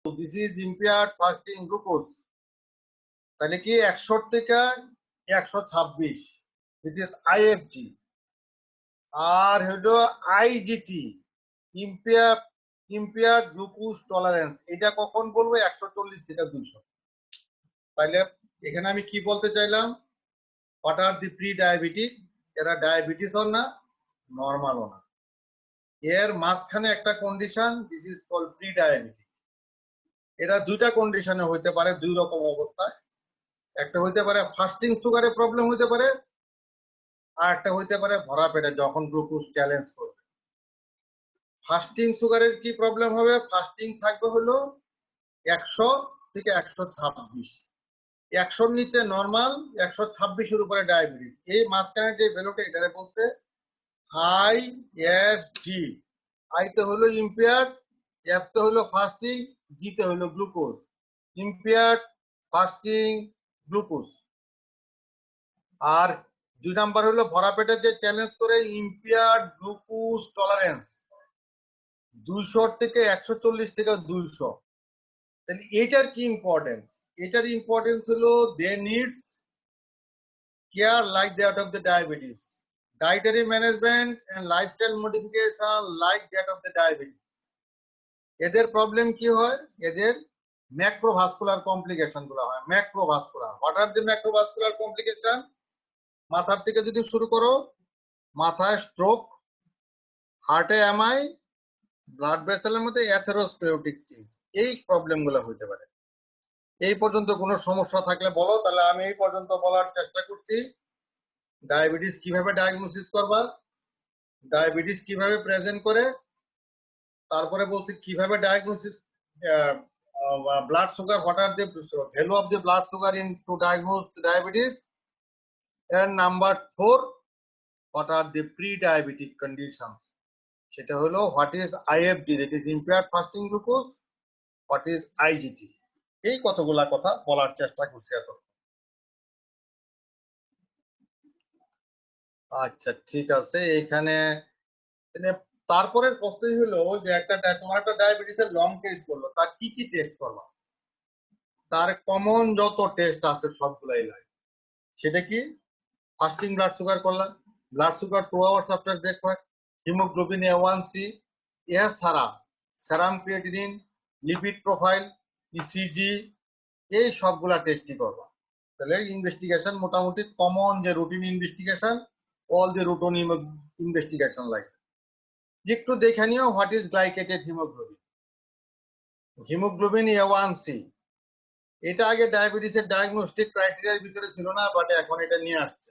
This is impaired fasting glucose, তাহলে কি 100 থেকে 126, দিস ইজ আইএফজি। আর হলো আইজিটি, ইম্পেয়ার্ড গ্লুকোজ টলারেন্স, এটা কখন বলবো? 140 থেকে 200। তাহলে এখানে আমি কি বলতে চাইলাম, what are the prediabetic, এরা ডায়াবেটিসও না নর্মালও না, এর মাঝখানে একটা condition, this is called prediabetic. এরা দুইটা কন্ডিশনে হইতে পারে, দুই রকম অবস্থায়। একটা হইতে পারে ফাস্টিং সুগারে প্রবলেম হইতে পারে, আর একটা হইতে পারে ভরা পেটে যখন গ্লুকোজ চ্যালেঞ্জ করবে। ফাস্টিং সুগারের কি প্রবলেম হবে? ফাস্টিং থাকবে হলো 100 থেকে 126, 100-র নিচে নর্মাল, 126-এর উপরে ডায়াবেটিস। এই মাঝখানে যে ভ্যালুটা, এটারে বলতে হাই এফজি। আইতে হলো ইম্পেয়ার্ড, এফতে হলো ফাস্টিং, জিতে হলো গ্লুকোজ। Impaired fasting glucose. আর 2 নাম্বার হলো ভরা পেটে যে চ্যালেঞ্জ করে, ইম্পেয়ার্ড গ্লুকোজ টলারেন্স, 200 থেকে 140 থেকে 200। তাহলে এটার কি ইম্পর্টেন্স? এটার ইম্পর্টেন্স হলো they needs care like that of the diabetes, dietary management and lifestyle modification like that of the diabetes. এদের প্রবলেম কি হয়? এদের ম্যাক্রোভাস্কুলার কমপ্লিকেশন গুলো হয়। Macrovascular, what are the macrovascular complication? মাথার থেকে যদি শুরু করো, মাথায় স্ট্রোক, হার্টে এমআই, ব্লাড ভেসেলের মধ্যে অ্যাথেরোস্ক্লেরোটিক চেঞ্জ, এই প্রবলেম গুলো হইতে পারে। এই পর্যন্ত কোনো সমস্যা থাকলে বলো, তাহলে আমি এই পর্যন্ত বলার চেষ্টা করছি। ডায়াবেটিস কিভাবে ডায়াগনোসিস করবা, ডায়াবেটিস কিভাবে প্রেজেন্ট করে, তারপরে বলছি কিভাবে diagnosis, blood sugar, what are the value of the blood sugar in to diagnose diabetes, and number 4, what are the pre diabetic condition. সেটা হলো what is IFG, that is impaired fasting glucose, what is IGT. এই কতগুলা কথা বলার চেষ্টা করছি এত। আচ্ছা ঠিক আছে। এখানে তারপরের প্রশ্নই হলো যে তোমার একটা ডায়াবেটিসের লং টেস্ট করলো, তার কি কি টেস্ট করবা? তার কমন যত টেস্ট আছে সবগুলাই লাগে। সেটা কি? ফাস্টিং ব্লাড সুগার করলা, blood sugar 2 hours after breakfast, haemoglobin A1C, এছাড়া সেরাম ক্রিয়েটিনিন, লিপিড প্রোফাইল, ইসিজি, এই সবগুলা টেস্টই করবা। তাহলে ইনভেস্টিগেশন মোটামুটি কমন যে routine investigation, all the routine investigation লাগে। একটু দেখে নিও what is glycated haemoglobin, haemoglobin A1C। এটা আগে ডায়াবেটিসের ডায়াগনস্টিক ক্রাইটেরিয়ার ভিতরে ছিল না, বাট এখন এটা নিয়ে আসছে।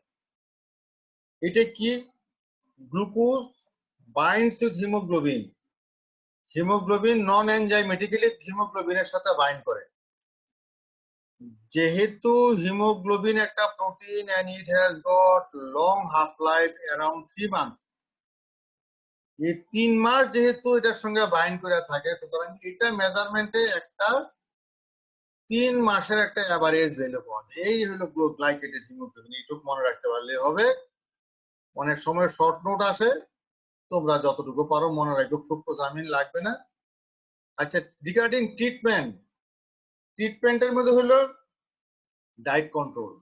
এটা কি? Glucose binds with haemoglobin, haemoglobin non enzymatically হিমোগ্লোবিনের সাথে বাইন্ড করে। যেহেতু হিমোগ্লোবিন একটা protein and it has got long half life around 3 month, এই 3 মাস যেহেতু এটার সঙ্গে বাইন্ড করে থাকে, সুতরাং এটা মেজারমেন্টে একটা 3 মাসের একটা অ্যাভারেজ ভ্যালু পাওয়া যায়। এই হলো গ্লাইকেটেড হিমোগ্লোবিন, এইটুকু মনে রাখতে পারলে হবে। অনেক সময় শর্ট নোট আসে, তোমরা যতটুকু পারো মনে রাখো, খুব জামিন লাগবে না। আচ্ছা, রিগার্ডিং ট্রিটমেন্ট, ট্রিটমেন্টের মধ্যে হলো ডায়েট কন্ট্রোল।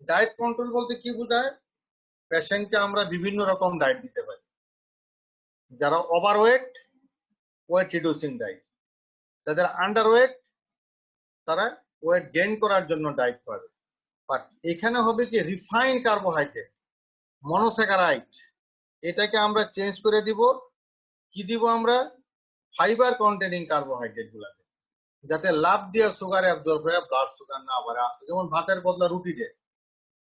ডায়েট কন্ট্রোল বলতে কি বোঝায়? পেশেন্টকে আমরা বিভিন্ন রকম ডায়েট দিতে পারি। যারা ওভারওয়েট, ওয়েট রিডিউসিং ডায়েট। যাদের আন্ডারওয়েট, তারা ওয়েট গেইন করার জন্য ডায়েট পাবে। বাট এখানে হবে কি, রিফাইন কার্বোহাইড্রেট, মনোস্যাকারাইড, এটাকে আমরা চেঞ্জ করে দিব। কি দিব আমরা? ফাইবার কন্টেনিং কার্বোহাইড্রেট গুলাকে, যাতে লাভ দিয়ে সুগার অ্যাবজর্ব হয়ে ব্লাড সুগার না বাড়ে আসে। যেমন ভাতের বদলা রুটি দেয়।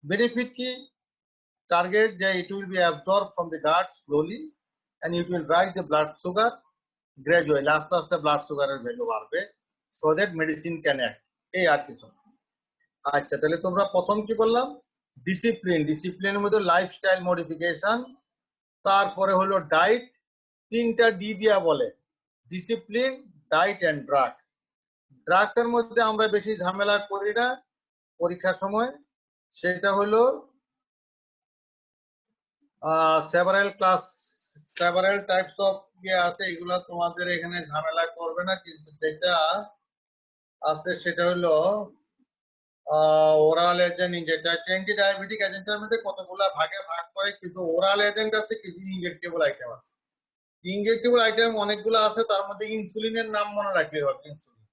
বেনিফিট কি? টার্গেট যে it will be absorbed from the gut slowly and it will rise the blood sugar gradually, আস্তে আস্তে ব্লাড সুগারের ভ্যালু বাড়বে, so that medicine can act। এই আর কিছু। আচ্ছা, তাহলে তোমরা প্রথম কি বললাম? ডিসিপ্লিন, ডিসিপ্লিনের মধ্যে লাইফস্টাইল মডিফিকেশন, তারপরে হলো ডায়েট। 3টা ডি দিয়া বলে, discipline, diet and drug. Drugs এর মধ্যে আমরা বেশি ঝামেলা করি না পরীক্ষার সময়, সেটা হলো সেভারাল টাইপস অফ আছে, এগুলো তোমাদের এখানে ঝামেলা করবে করবে না, কিন্তু যেটা আছে সেটা হলো ওরাল এজেন্ট, যেটা অ্যান্টি ডায়াবেটিক এজেন্টের মধ্যে কতগুলা ভাগে ভাগ করে, কিছু ওরাল এজেন্ট আছে, কিছু ইনজেক্টেবল আইটেম আছে। ইনজেক্টেবল আইটেম অনেকগুলো আছে, তার মধ্যে ইনসুলিনের নাম মনে রাখলে হবে। ইনসুলিন,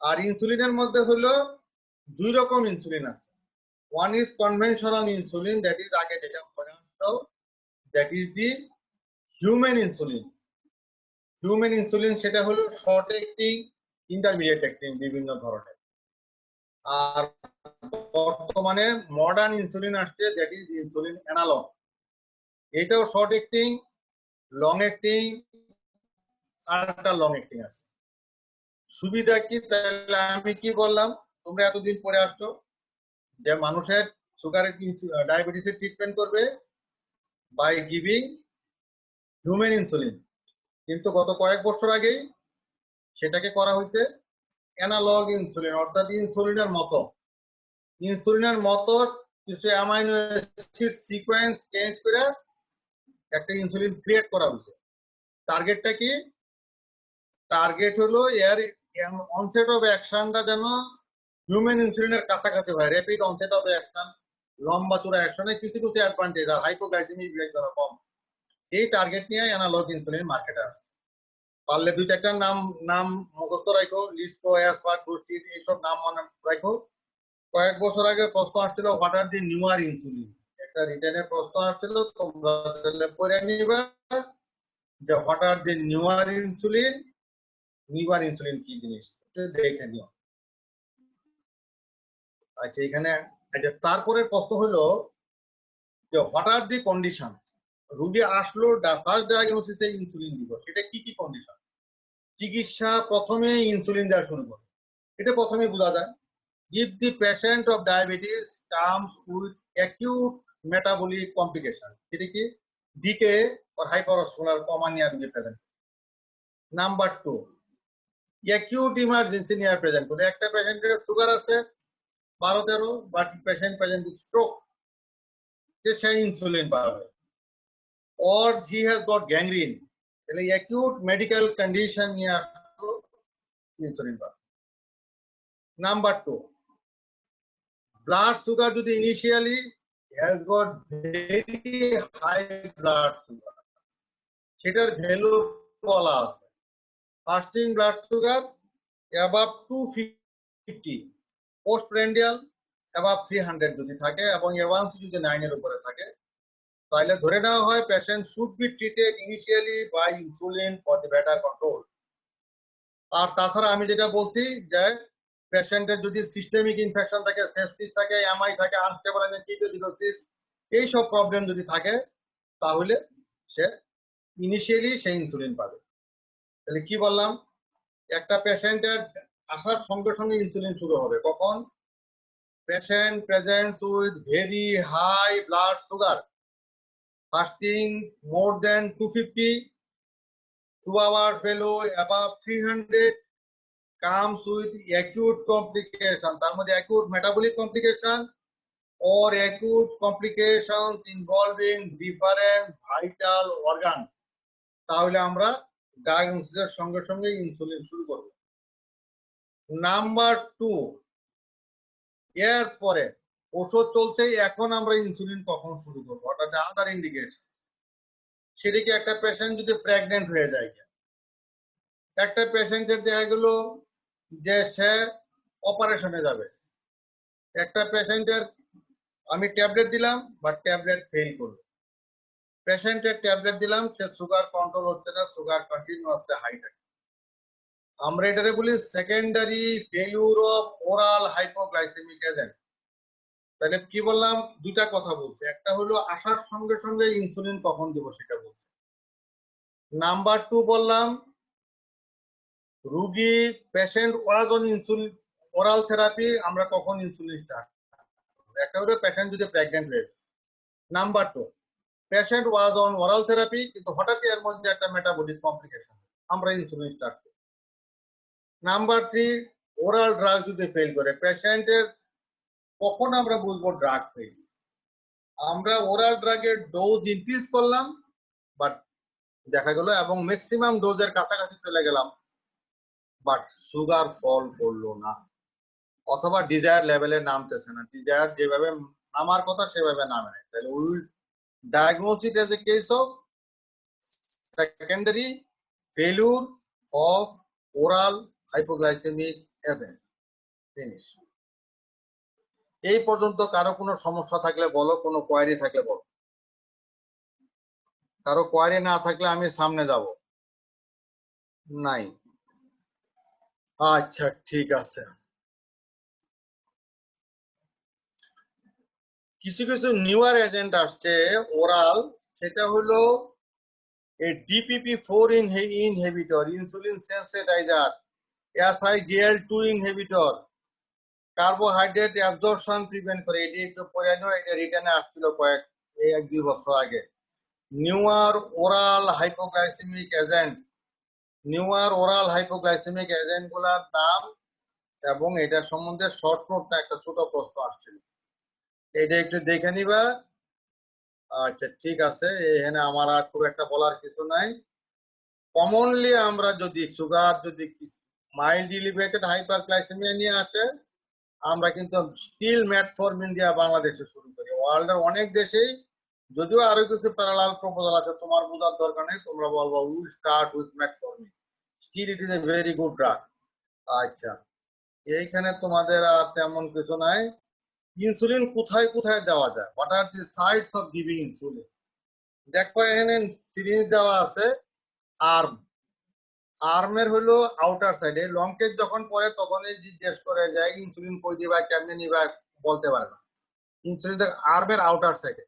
আর ইনসুলিনের মধ্যে হলো দুই রকম ইনসুলিন আছে। One is conventional insulin, that is আগে যেটা that is the human insulin. Human insulin সেটা হলো শর্ট অ্যাক্টিং, ইন্টারমিডিয়েট অ্যাক্টিং বিভিন্ন ধরনের। আর বর্তমানে মডার্ন ইনসুলিন আসছে, দ্যাট ইজ ইনসুলিন অ্যানালগ। এটাও শর্ট অ্যাক্টিং, লং অ্যাক্টিং, আর একটা লং অ্যাক্টিং আছে। সুবিধা কি? তাহলে আমি কি বললাম, তোমরা এতদিন পরে আসছো যে মানুষের সুগারের ডায়াবেটিসের ট্রিটমেন্ট করবে বাই গিভিং হিউম্যান ইনসুলিন, কিন্তু গত কয়েক বছর আগেই সেটাকে করা হয়েছে অ্যানালগ ইনসুলিন, অর্থাৎ ইনসুলিনের মতো। ইনসুলিনের মতো কিছু অ্যামাইনো অ্যাসিড সিকোয়েন্স চেঞ্জ করে একটা ইনসুলিন ক্রিয়েট করা হয়েছে। টার্গেটটা কি? টার্গেট হলো এর অনসেট অফ অ্যাকশনটা যেন হিউম্যান ইনসুলিনের কাছাকাছি হয়, র্যাপিড অনসেট অফ অ্যাকশন, লম্বা চূড়া অ্যাকশনে কিছু কিছু অ্যাডভান্টেজ আর হাইপোগ্লাইসেমিক রেট ধরা কম। এই টার্গেট নিয়ে অ্যানালগ ইনসুলিন মার্কেটে আসে। পারলে দুই চারটা নাম নাম মুখস্থ রাখো, লিস্পো, অ্যাসপার্ট, বুস্টিড, এইসব নাম মনে রাখো। কয়েক বছর আগে প্রশ্ন আসছিল what are the newer insulin, একটা রিটেনে প্রশ্ন আসছিল, তোমরা পড়ে নিবা যে what are the newer insulin, newer insulin কি জিনিস দেখে নিও। আচ্ছা, এখানে তারপরে প্রশ্ন হলো যে হোয়াট আর দি কন্ডিশন, রোগী আসলো ফার্স্ট ডায়াগনোসিসে ইনসুলিন দিব, সেটা কি কি কন্ডিশন? চিকিৎসা প্রথমে ইনসুলিন দেওয়া শুরু করে, এটা প্রথমে বোঝা যায়। If the patient of diabetes comes with acute metabolic complication, সেটা কি? decay or hyperosmolar coma নিয়ে রোগী প্রেজেন্ট। নাম্বার 2, acute emergency নিয়ে প্রেজেন্ট করে। একটা পেশেন্টের সুগার আছে 12-13, but patient present with stroke, say insulin পাবে। or he has got gangrene, তাহলে acute medical condition নিয়ে ইনসুলিন পাবে। নাম্বার 2, blood sugar যদি initially has got very high blood sugar, সেটার ভ্যালু বলা আছে fasting blood sugar above 250, postprandial above 300 যদি থাকে এবং A1C যদি 9 এর উপরে থাকে, তাহলে ধরে নেওয়া হয় patient should be treated initially by insulin for the better control. আর তাছাড়া আমি যেটা বলছি যে পেশেন্টের যদি সিস্টেমিক ইনফেকশন থাকে, সেপসিস থাকে, এমআই থাকে, আনস্টেবল কিটোসিস, এই সব প্রবলেম যদি থাকে, তাহলে সে ইনিশিয়ালি সে ইনসুলিন পাবে। তাহলে কি বললাম, একটা পেশেন্টের আসার সঙ্গে সঙ্গে ইনসুলিন শুরু হবে কখন? Patient presents with very high blood sugar, fasting more than 250, 2 hours value above 300, comes with acute complication, তার মধ্যে acute metabolic complication or acute complications involving different vital organ, তাহলে আমরা ডায়াগনোসিসের সঙ্গে সঙ্গে ইনসুলিন শুরু করব। নাম্বার 2, এর পরে ওষুধ চলছে, এখন আমরা ইনসুলিন কখন শুরু করবো, অর্থাৎ আদার ইন্ডিকেশন। সেটা কি? একটা পেশেন্ট যদি প্রেগনেন্ট হয়ে যায়, একটা পেশেন্টের দেখা গেল যে সে অপারেশনে যাবে, একটা পেশেন্টের আমি ট্যাবলেট দিলাম বাট ট্যাবলেট ফেল করলো, পেশেন্টের ট্যাবলেট দিলাম, সে সুগার কন্ট্রোল হচ্ছে না, সুগার কন্টিনিউয়াসলি হাই থাকে, আমরা এটারে বলি secondary failure of oral hypoglycemic agent. তাহলে কি বললাম? দুটা কথা বলছি, একটা হলো আসার সঙ্গে সঙ্গে ইনসুলিন কখন দেবো সেটা বলছি। নাম্বার 2 বললাম রুগী patient was on insulin oral therapy, আমরা কখন ইনসুলিন স্টার্ট। একটা হলো পেশেন্ট যদি প্রেগনেন্ট হয়ে। Number 2, patient was on oral therapy, কিন্তু হঠাৎ এর মধ্যে একটা মেটাবলিক কমপ্লিকেশন, আমরা ইনসুলিন স্টার্ট করি। নাম্বার 3, ওরাল ড্রাগ যদি ফেল করে, পেশেন্টের কখন আমরা বুঝবো ড্রাগ ফেল? আমরা ওরাল ড্রাগের ডোজ ইনক্রিজ করলাম বাট দেখা গেল এবং ম্যাক্সিমাম ডোজের কাছাকাছি চলে গেলাম, বাট সুগার ফল করলো না, অথবা ডিজায়ার লেভেলে নামতেছে না, ডিজায়ার যেভাবে নামার কথা সেভাবে নামে না, তাহলে will diagnose it as a case of secondary failure of oral hypoglycemic agent. Finish. এই পর্যন্ত কারো কোনো সমস্যা থাকলে বলো, কোনো কোয়ারি থাকলে বলো। কারো কোয়ারি না থাকলে আমি সামনে যাব। নাই? আচ্ছা ঠিক আছে। কিছু কিছু নিউয়ার এজেন্ট আসছে ওরাল, সেটা হলো a DPP4 inhibitor, insulin sensitizer, SIGL2 inhibitor, carbohydrate absorption prevent করে। এটি একটু পরে নিও, এটা রিটার্নে আসছিল এই 1-2 বছর আগে। Newer oral hypoglycemic agent, newer oral hypoglycemic agent গুলার নাম এবং এটার সম্বন্ধে শর্ট নোটটা একটা ছোট প্রশ্ন আসছিল, এটা একটু দেখে নিবা। আচ্ছা ঠিক আছে, এখানে আমার আর খুব একটা বলার কিছু নাই। কমনলি আমরা যদি সুগার যদি মাইল্ড এলিভেটেড হাইপারগ্লাইসেমিয়া নিয়ে আসে, আমরা কিন্তু স্টিল মেটফরমিন দিয়া বাংলাদেশে শুরু করি। ওয়ার্ল্ডের অনেক দেশেই, যদিও আরো কিছু প্যারালাল প্রপোজাল আছে, তোমার বোঝার দরকার নেই, তোমরা বলবো will start with metformin, still it is a very good drug. আচ্ছা, এইখানে তোমাদের আর তেমন কিছু নাই। ইনসুলিন কোথায় কোথায় দেওয়া যায়, what are the sides of giving insulin. দেখো এখানে সিরিজ দেওয়া আছে। আর্ম, আর্মের হলো আউটার সাইডে, লং কেজ যখন পরে তখনই জিজ্ঞেস করে যায় ইনসুলিন কই দিবা, কেমনে নিবা, বলতে পারে না। ইনসুলিন আর্মের আউটার সাইডে।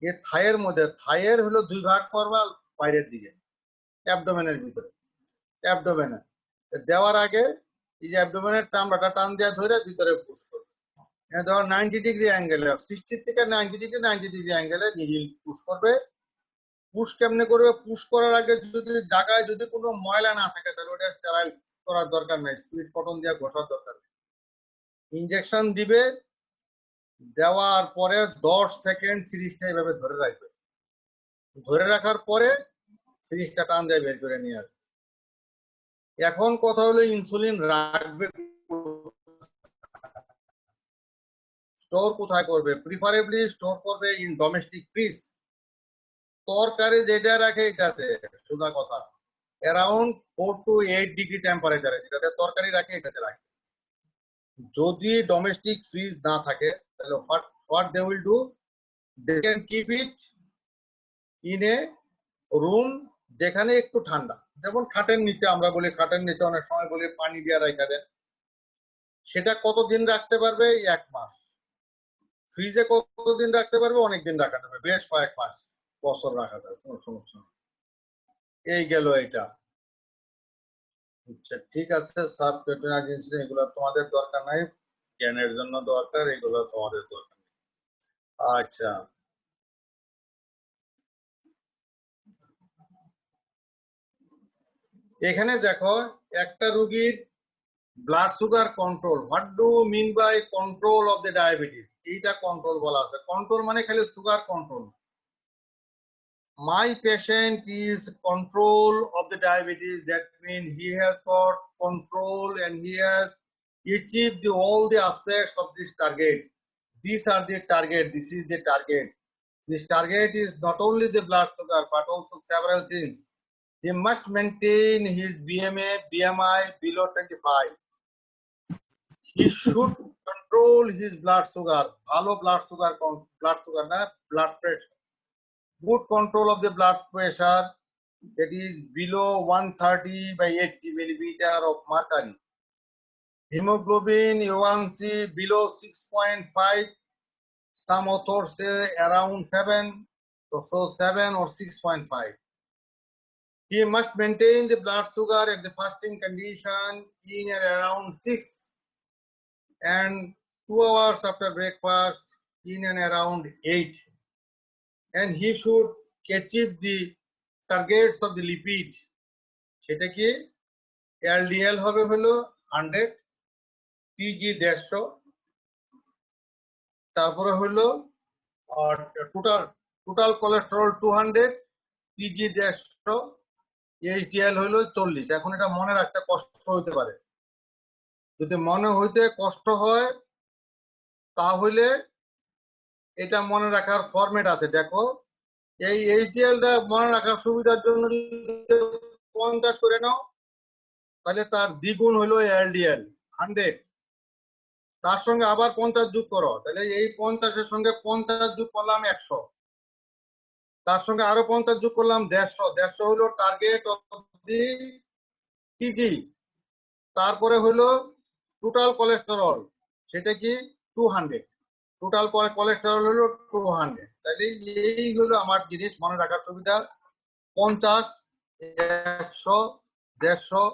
এ থাইয়ের মধ্যে, থাইয়ের হলো 2 ভাগ করবা বাইরের দিকে, অ্যাবডোমেনের ভিতরে, অ্যাবডোমেনে দেওয়ার আগে এই যে অ্যাবডোমেনের চামড়াটা টান দেওয়া ধরে ভিতরে পুশ করবে। ধরো 90 ডিগ্রি অ্যাঙ্গেলে, 60 থেকে 90 ডিগ্রি অ্যাঙ্গেলে নিডিল পুশ করবে। পুশ কেমনে করবে, পুশ করার আগে যদি জায়গায় যদি কোনো ময়লা না থাকে তাহলে ওটা স্টেরাইল করার দরকার নাই, স্পিড কটন দিয়ে ঘষার দরকার নেই। ইনজেকশন দিবে, দেওয়ার পরে 10 সেকেন্ড সিরিজটা এইভাবে ধরে রাখবে, ধরে রাখার পরে সিরিজটা টান দিয়ে বের করে নিয়ে আসবে। এখন কথা হলো ইনসুলিন রাখবে, স্টোর কোথায় করবে? প্রিফারেবলি স্টোর করবে ইন ডোমেস্টিক ফ্রিজ। তরকারি যেটা রাখে এটাতে, সোজা কথা, অ্যারাউন্ড 4 to 8 ডিগ্রি টেম্পারেচারে যেটাতে তরকারি রাখে এটাতে রাখে। যদি ডোমেস্টিক ফ্রিজ না থাকে তাহলে what they will do, they can keep it in a room যেখানে একটু ঠান্ডা, যেমন খাটের নিচে, আমরা বলি খাটের নিচে, অনেক সময় বলি পানি দিয়ে রাখা দেন। সেটা কতদিন রাখতে পারবে? 1 মাস। ফ্রিজে কতদিন রাখতে পারবে? অনেকদিন রাখা যাবে, বেশ কয়েক মাস, বছর রাখা যাবে, কোনো সমস্যা নেই। এই গেল এটা। আচ্ছা ঠিক আছে, সাব পেট্রোনাইজ ইনসুলিন এগুলো তোমাদের দরকার নাই, জ্ঞানের জন্য দরকার, এগুলো তোমাদের দরকার নেই। আচ্ছা, এখানে দেখো একটা রোগীর blood sugar control, what do mean by control of the diabetes, এইটা কন্ট্রোল বলা আছে। কন্ট্রোল মানে খালি sugar control. My patient is control of the diabetes, that means he has got control and he has achieved all the aspects of this target. These are the target, this is the target. This target is not only the blood sugar but also several things. He must maintain his BMI below 25. He should control his blood sugar, ভালো blood sugar না, blood pressure. Good control of the blood pressure, that is below 130/80 millimeter of mercury. Hemoglobin A1C below 6.5, some authors say around 7, so 7 or 6.5. He must maintain the blood sugar at the fasting condition in and around 6, and 2 hours after breakfast in and around 8. And he should achieve the targets of the lipid, সেটা কি? LDL হবে হলো 100, TG 150, তারপরে হলো total cholesterol 200, TG 150, HDL হলো 40। এখন এটা মনে রাখতে কষ্ট হতে পারে, যদি মনে হইতে কষ্ট হয় তাহলে এটা মনে রাখার ফরম্যাট আছে, দেখো। এই এইচডিএলটা মনে রাখার সুবিধার জন্য 50 করে নাও, তাহলে তার দ্বিগুণ হলো এলডিএল 100। তার সঙ্গে আবার 50 যোগ করো, তাহলে এই 50-এর সঙ্গে 50 যোগ করলাম 100, তার সঙ্গে আরো 50 যোগ করলাম 150। 150 হলো টার্গেট অফ দি টিজি। তারপরে হলো টোটাল কোলেস্টেরল, সেটা কি 200। টোটাল কোলেস্টেরল হলো 200। তাহলে এই হলো আমার জিনিস মনে রাখার সুবিধা, 50, 100, 150,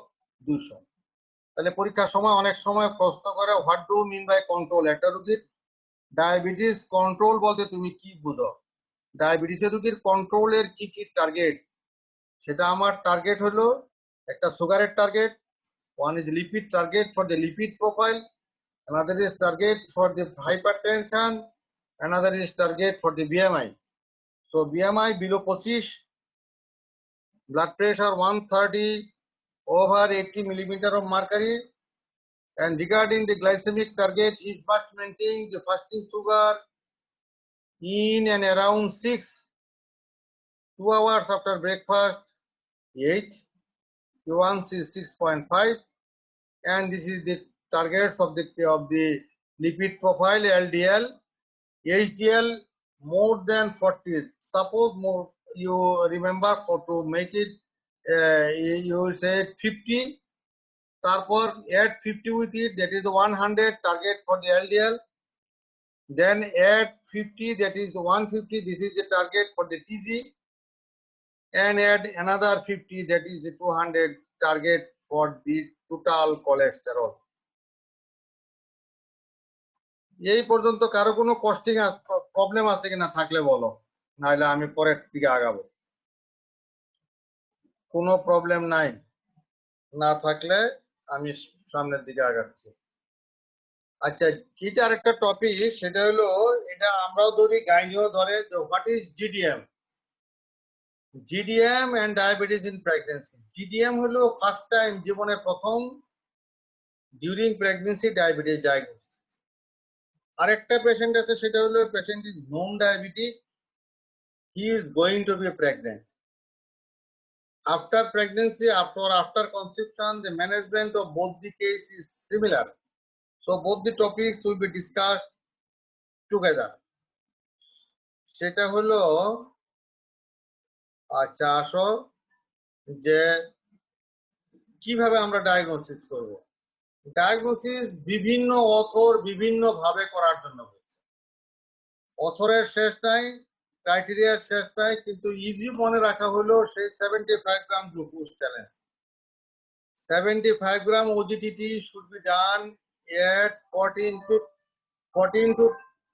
200। তাহলে পরীক্ষার সময় অনেক সময় প্রশ্ন করে what do mean by control. একটা রোগীর ডায়াবেটিস কন্ট্রোল বলতে তুমি কি বুঝো, ডায়াবেটিসের রোগীর কন্ট্রোলের কি কি টার্গেট। সেটা আমার টার্গেট হলো একটা সুগারের target, one is lipid target for the lipid profile, another is target for the hypertension, another is target for the BMI. So BMI below 25, blood pressure 130 over 80 millimeter of mercury. And regarding the glycemic target, he must maintain the fasting sugar in and around 6, 2 hours after breakfast 8, A1C is 6.5, and this is the targets of the lipid profile, LDL. HDL more than 40. Suppose more, you remember for to make it, you say 50. তারপর add 50 with it, that is 100 target for the LDL. Then add 50, that is 150. This is the target for the TG. And add another 50, that is the 200 target for the total cholesterol. এই পর্যন্ত কারো কোনো costing problem আছে কিনা, থাকলে বলো, নাহলে আমি পরের দিকে আগাবো। কোনো প্রবলেম নাই, না থাকলে আমি সামনের দিকে আগাচ্ছি। আচ্ছা, এটা আরেকটা টপিক, সেটা হলো, এটা আমরাও ধরি, গাইনিও ধরে, what is GDM. GDM and diabetes in pregnancy. GDM হলো ফার্স্ট টাইম, জীবনে প্রথম ডিউরিং প্রেগন্যান্সি ডায়াবেটিস ডায়াগনোসিস। আরেকটা পেশেন্ট আছে, সেটা হলো patient is non diabetic, he is going to be pregnant. After pregnancy, after conception, the management of both the case is similar. So both the topics will be discussed together. সেটা হলো, আচ্ছা আসো, যে কিভাবে আমরা ডায়াগনোসিস করব। Diagnosis বিভিন্ন author বিভিন্ন ভাবে করার জন্য বলছে, অথরের শেষ নাই, ক্রাইটেরিয়ার শেষ নাই, কিন্তু ইজি মনে রাখা হলো সেই 75 gram glucose challenge. 75 gram OGTT should be done at 14 to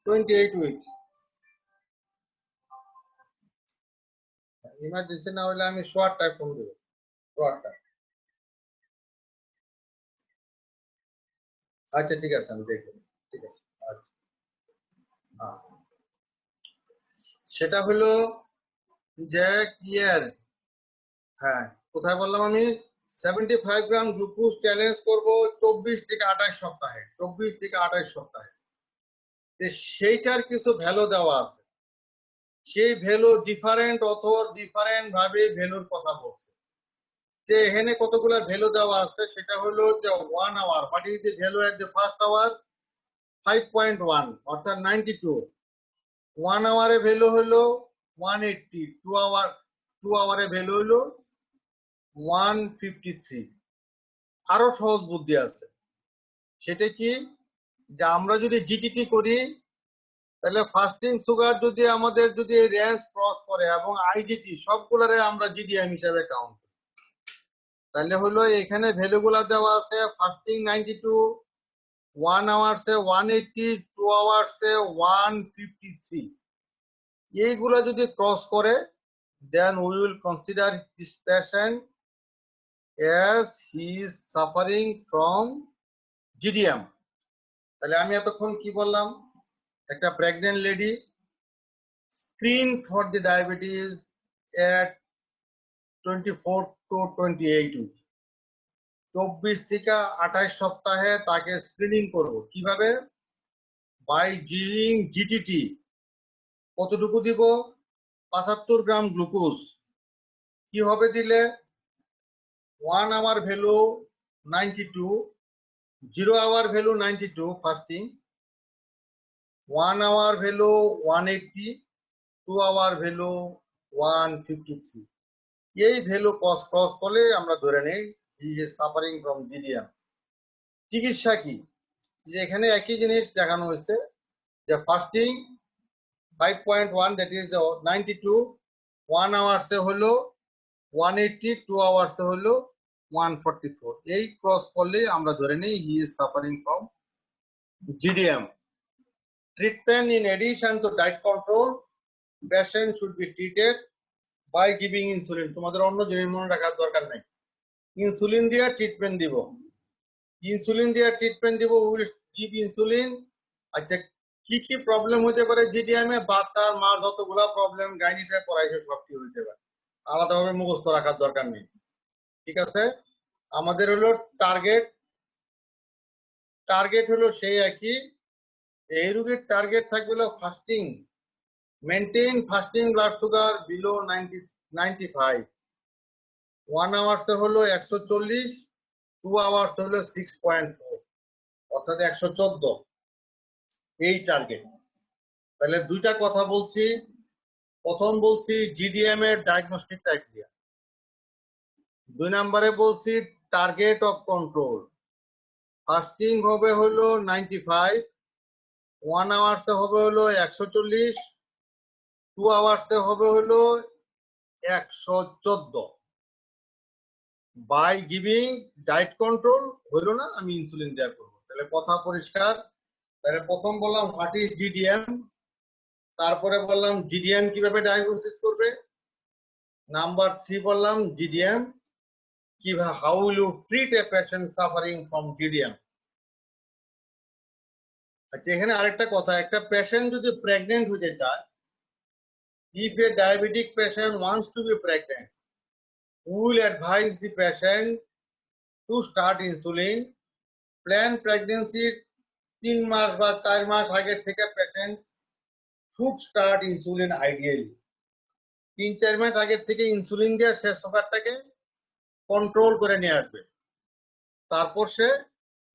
28 weeks. Emergency না হলে আমি শর্টটা ফোন দেবো, শর্টটা। আচ্ছা ঠিক আছে, আমি দেখবো, ঠিক আছে। আচ্ছা, সেটা হলো যে ইয়ার, হ্যাঁ কোথায় বললাম আমি, 75 গ্রাম গ্লুকোজ চ্যালেঞ্জ করব 24 থেকে 28 সপ্তাহে, 24 থেকে 28 সপ্তাহে। সেইটার কিছু ভ্যালু দেওয়া আছে, সেই ভ্যালু ডিফারেন্ট অথর ডিফারেন্ট ভাবে ভ্যালুর কথা বলছে। যে এখানে কতগুলা ভ্যালু দেওয়া আছে, সেটা হলো যে 1 hour, what is the value at the first hour, 5.1 অর্থাৎ 92। 1 আওয়ারে ভ্যালু হলো 180, 2 আওয়ারে ভ্যালু হলো 153। আরো সহজ বুদ্ধি আছে, সেটা কি, যে আমরা যদি জিটিটি করি, তাহলে ফাস্টিং সুগার যদি আমাদের যদি রেঞ্জ ক্রস করে এবং আইজিটি সবগুলারে আমরা জিডিএম হিসাবে কাউন্ট, তাহলে হলো এখানে ভ্যালুগুলা দেওয়া আছে, ফাস্টিং 92, 1 আওয়ার্সে 180, 2 আওয়ার্সে 153। এইগুলা যদি ক্রস করে, then we will consider this patient as he is suffering from GDM. তাহলে আমি এতক্ষণ কি বললাম, একটা pregnant lady screen for the diabetes at 24 to 28 week, 24 থেকে 28 সপ্তাহে তাকে স্ক্রিনিং করব। কিভাবে? By giving GTT. কতটুকু দিব? 75 গ্রাম গ্লুকোজ। কি হবে দিলে? 1 hour value 92, 0 hour value 92 fasting, 1 hour value 180, 2 hour value 153। এই ভ্যালু ক্রস করলে আমরা ধরে নেই he is suffering from GDM. চিকিৎসা কি? যে এখানে একই জিনিস দেখানো হয়েছে যে ফাস্টিং 5.1 দ্যাট ইজ 92, 1 আওয়ার্সে হলো 180, 2 আওয়ার্সে হলো 144। এই ক্রস করলে আমরা ধরে নেই he is suffering from GDM. Treatment in addition to diet control, patient should be treated by giving insulin. তোমাদের অন্য জিনিস মনে রাখার দরকার নেই। ইনসুলিন দিয়ে ট্রিটমেন্ট দিব, ইনসুলিন দিয়ে ট্রিটমেন্ট দিব, উইল গিভ ইনসুলিন। আচ্ছা, কি কি প্রবলেম হতে পারে জিডিএম এ? বাচ্চার মার যতগুলা প্রবলেম গাইনিতে পড়াইছে সবটি হইতে পারে, আলাদাভাবে মুখস্থ রাখার দরকার নেই। ঠিক আছে, আমাদের হলো টার্গেট হলো সেই একই। এই রোগীর টার্গেট থাকবে হলো fasting, maintain fasting blood sugar below 95, 1 আওয়ার্সে হলো 140, 2 আওয়ার্স হলো 6.4, অর্থাৎ 114। এই টার্গেট। তাহলে দুইটা কথা বলছি। প্রথম বলছি জিডিএম এর ডায়াগনস্টিক ক্রাইটেরিয়া, 2 নম্বরে বলছি টার্গেট অফ কন্ট্রোল। ফাস্টিং হবে হলো 95, 1 আওয়ার্সে হবে হলো 140, 2 আওয়ার্সে হবে হলো 114। বাই গিভিং ডায়েট কন্ট্রোল হইলো না, আমি ইনসুলিন দেওয়া করবো। তাহলে কথা পরিষ্কার। তাহলে প্রথম বললাম হোয়াট ইজ জিডিএম, তারপরে বললাম জিডিএম কিভাবে ডায়াগনোসিস করবে, নাম্বার 3 বললাম জিডিএম কিভাবে, how will you treat a patient suffering from GDM. আচ্ছা, এখানে আরেকটা কথা, একটা পেশেন্ট যদি প্রেগনেন্ট হতে চায়, if a diabetic patient wants to be pregnant, we will advise the patient to start insulin. Plan pregnancy 3 মাস বা 4 মাস আগে থেকে patient should start insulin ideally। 3-4 মাস আগে থেকে ইনসুলিন দিয়ে সে সুগারটাকে কন্ট্রোল করে নিয়ে আসবে, তারপর সে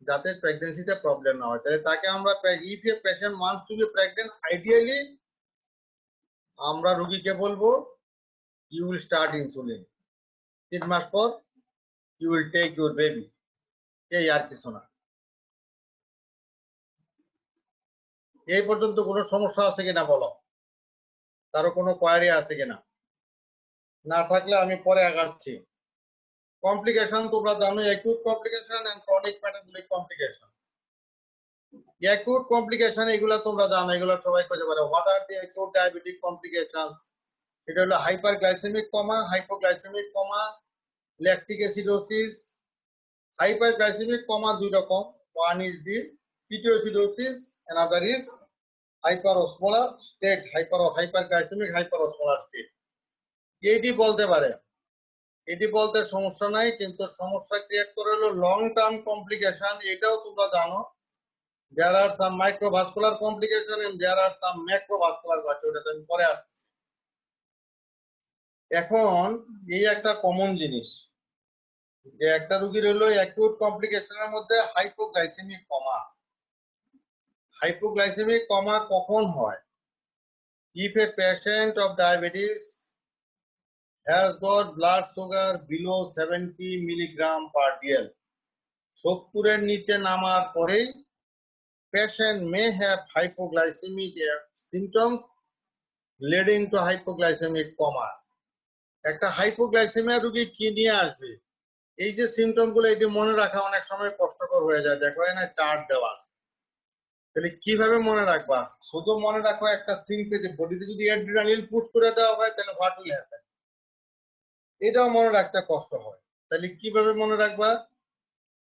যাতে প্রেগনেন্সিতে প্রবলেম না হয়। তাহলে তাকে আমরা if a patient wants to be pregnant ideally, আমরা রোগীকে বলবো you will start insulin, 3 মাস পর you will take your baby। এই আর কিছু না। এই পর্যন্ত কোনো সমস্যা আছে কিনা বলো, কারো কোনো কোয়ারি আছে কিনা? না থাকলে আমি পরে আগাচ্ছি। কমপ্লিকেশন তোমরা জানো, acute complication and chronic metabolic complication. Acute complication এগুলো তোমরা জানো, এগুলো সবাই করতে পারে। What are the acute diabetic complication? এটা হলো hyperglycaemic coma, hypoglycaemic coma, lactic acidosis. Hyperglycaemic coma দুই রকম, one is the ketoacidosis, another is hyperosmolar state, hyperglycaemic hyperosmolar state. এটি বলতে পারে, এটি বলতে সমস্যা নাই, কিন্তু সমস্যা ক্রিয়েট করে হলো লং টার্ম কমপ্লিকেশন। এটাও তোমরা জানো, there are some microvascular complication and there are some macrovascular, ওটা আমি পরে আসছি। এখন এই একটা কমন জিনিস যে একটা রোগীর হলো অ্যাকিউট কমপ্লিকেশনের মধ্যে হাইপোগ্লাইসেমিক কমা। হাইপোগ্লাইসেমিক কমা কখন হয়? if a patient of diabetes has got blood sugar below 70 mg/dl, 70 এর নিচে নামার পরেই patient may have hypoglycemic symptoms leading to hypoglycemic coma। একটা হাইপোগ্লাইসেমিয়া রোগী কি নিয়ে আসবে? এই যে সিমটম গুলো, এটি মনে রাখা অনেক সময় কষ্টকর হয়ে যায়। দেখো এখানে চার্ট দেওয়া, তাহলে কিভাবে মনে রাখবা? শুধু মনে রাখো একটা সিম্পল, যে বডিতে যদি অ্যাড্রিনালিন পুশ করে দেওয়া হয় তাহলে হোয়াট উইল হ্যাপেন, এটাও মনে রাখতে কষ্ট হয়। তাহলে কিভাবে মনে রাখবা?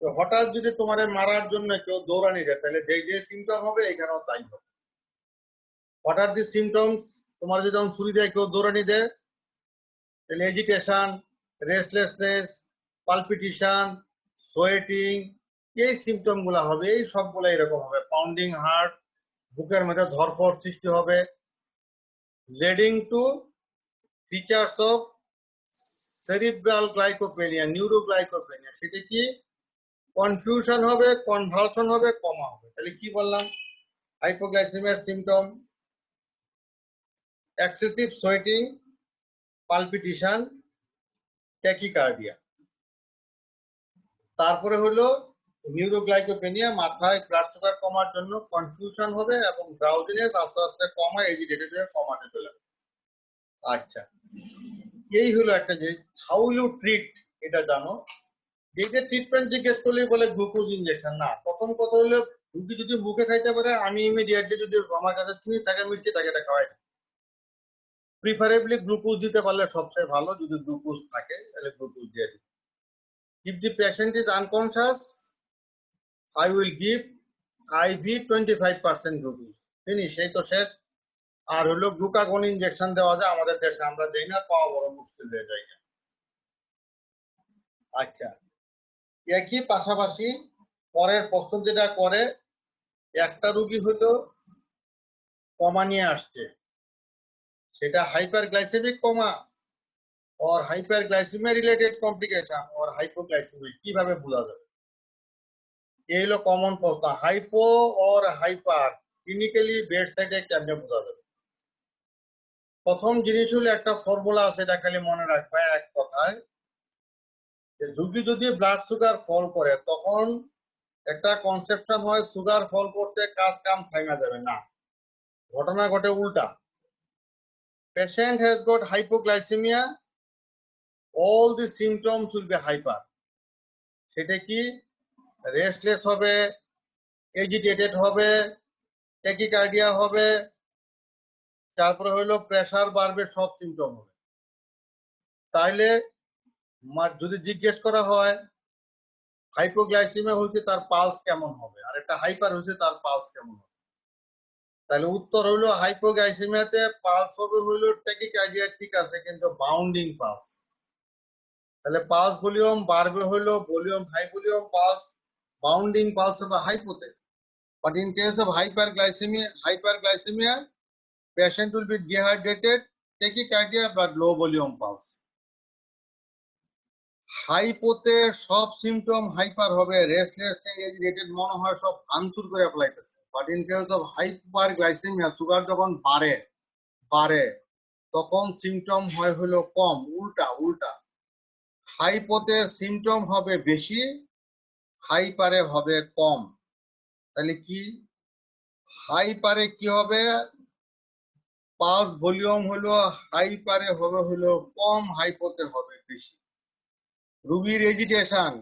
তো হঠাৎ যদি তোমারে মারার জন্য কেউ দৌড়ানি দেয়, তাহলে যে যে সিমটম হবে এখানেও তাই হবে। হঠাৎ দি সিমটমস, তোমার যদি ছুরি দিয়ে কেউ দৌড়ানি দেয়, তাহলে এজিটেশন, রেস্টলেসনেস, পালপিটেশন, সোয়েটিং, এই সিমটম গুলা হবে, এই সবগুলা এরকম হবে। পাউন্ডিং হার্ট, বুকের মধ্যে ধরফর সৃষ্টি হবে। Leading to features of cerebral glycopenia, neuroglycopenia. সেটা কি? কনফিউশন হবে, কনভালশন হবে, কমা হবে। তাহলে কি বললাম? হাইপোগ্লাইসেমিয়ার symptom excessive sweating, palpitation, tachycardia. তারপরে হলো নিউরোগ্লাইকোপেনিয়া, মাথায় ব্লাড সুগার কমার জন্য কনফিউশন হবে এবং ড্রাউজিনেস আস্তে আস্তে কমা, এজিটেটেড হয়ে কমাতে চলে। আচ্ছা, এই হলো একটা যে হাউ ইউ ট্রিট, এটা জানো। যে ট্রিটমেন্ট জিজ্ঞেস করলেই বলে গ্লুকোজ ইনজেকশন। না, প্রথম কথা হলো রুগী যদি মুখে খাইতে পারে, আমি ইমিডিয়েটলি যদি আমার কাছে চিনি থাকে, মিষ্টি থাকে, এটা খাওয়াই। প্রিফারেবলি গ্লুকোজ দিতে পারলে সবচেয়ে ভালো, যদি গ্লুকোজ থাকে তাহলে গ্লুকোজ দিয়ে দিই। If the patient is unconscious, I will give IV 25% glucose. Finish, এই তো শেষ। আর হলো গ্লুকাগন ইনজেকশন দেওয়া যায় আমাদের দেশে, আমরা দেই না, পাওয়া বড় মুশকিল হয়ে যায়। আচ্ছা, একই পাশাপাশি পরের প্রশ্ন যেটা করে, একটা রুগী হলো কমা নিয়ে আসছে, সেটা hyperglycaemic comma or hyperglycemia related complication or hypoglycemia, কিভাবে বোঝা যাবে? এই হলো কমন প্রশ্ন। Hypo or hyper clinically bed সাইডে কেমনে বোঝা যাবে? প্রথম জিনিস হলো একটা ফর্মুলা আছে, এটা খালি মনে রাখবে এক কথায়, যে রুগী যদি ব্লাড সুগার ফল করে তখন একটা কনসেপশন হয় সুগার ফল করতে, কাজ কাম থামা যাবে না। ঘটনা ঘটে উল্টা। Patient has got hypoglycaemia, all the symptoms will be hyper. সেটা কি? রেস্টলেস হবে, এজিটেটেড হবে, ট্যাকিকার্ডিয়া হবে, তারপরে হইলো প্রেসার বাড়বে, সব সিমটম হবে। তাইলে যদি জিজ্ঞেস করা হয় হাইপোগ্লাইসেমিয়া হচ্ছে তার পালস কেমন হবে, আর একটা হাইপার হচ্ছে তার পালস কেমন হবে, তাহলে উত্তর হইলো হাইপোগ্লাইসেমিয়াতে পালস হবে হইলো ট্যাকিকার্ডিয়া, ঠিক আছে, কিন্তু বাউন্ডিং পালস। তাহলে পালস ভলিউম বাড়বে হইলো volume, high volume pulse, bounding pulse হবে হাইপোতে। But in case of hyperglycemia, patient will be dehydrated, tachycardia, but low volume pulse. হাইপোতে সব সিমটম হাইপার হবে, রেস্টলেস, এজিটেটেড মনে হয় সব ভাঙচুর করে ফেলাইতেছে। But in case of hyperglycaemia, sugar যখন বাড়ে বাড়ে তখন সিমটম হয় হলো কম, উল্টা উল্টা। হাইপোতে সিমটম হবে বেশি, হাইপারে হবে কম। তাহলে কি? হাইপারে কি হবে? পালস ভলিউম হলো হাইপারে হবে হলো কম, হাইপোতে হবে বেশি। রুগীর এজিটেশন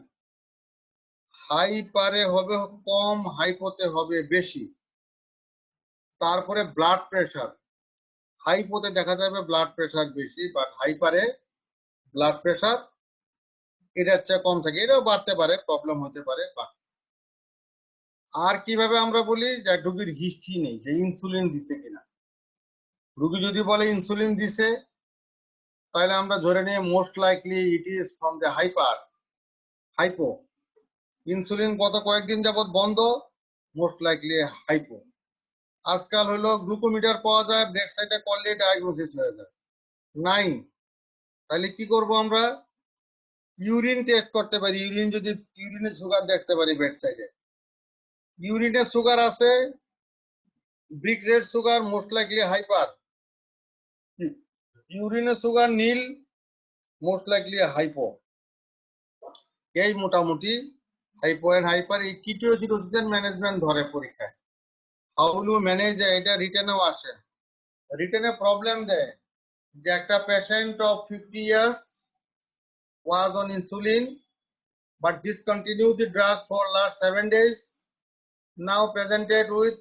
হাইপারে হবে কম, হাইপোতে হবে বেশি। তারপরে ব্লাড প্রেশার, হাইপোতে দেখা যাবে ব্লাড প্রেশার বেশি, বাট হাইপারে ব্লাড প্রেশার এটার চেয়ে কম থাকে। এটাও বাড়তে পারে, প্রবলেম হতে পারে। আর কিভাবে আমরা বলি যে রুগীর হিস্ট্রি নেই, যে ইনসুলিন দিছে কিনা। রুগী যদি বলে ইনসুলিন দিছে, তাহলে আমরা ধরে নিই most likely it is from the hypo. Insulin গত কয়েকদিন যাবত বন্ধ, মোস্ট লাইকলি হাইপো। আজকাল হলো গ্লুকোমিটার পাওয়া যায়, বেড সাইডে করলে ডায়াগনোসিস হয়ে যায়। নাই, তাহলে কি করব আমরা? ইউরিন টেস্ট করতে পারি। ইউরিন যদি ইউরিনের সুগার দেখতে পারি বেড সাইডে, ইউরিনের সুগার আছে brick red sugar, most likely hyper. ইউরিনের সুগার নীল, মোস্ট লাইকলি হাইপো। এই মোটামুটি হাইপো এন্ড হাইপার। এই কিটোসিডোসিসের ম্যানেজমেন্ট ধরে পরীক্ষায়। হাউ ডু ম্যানেজ, এটা রিটেনেও আসে। রিটেনে প্রবলেম দেয় যে একটা patient of 50 years was on insulin but discontinued the drug for last 7 days, now presented with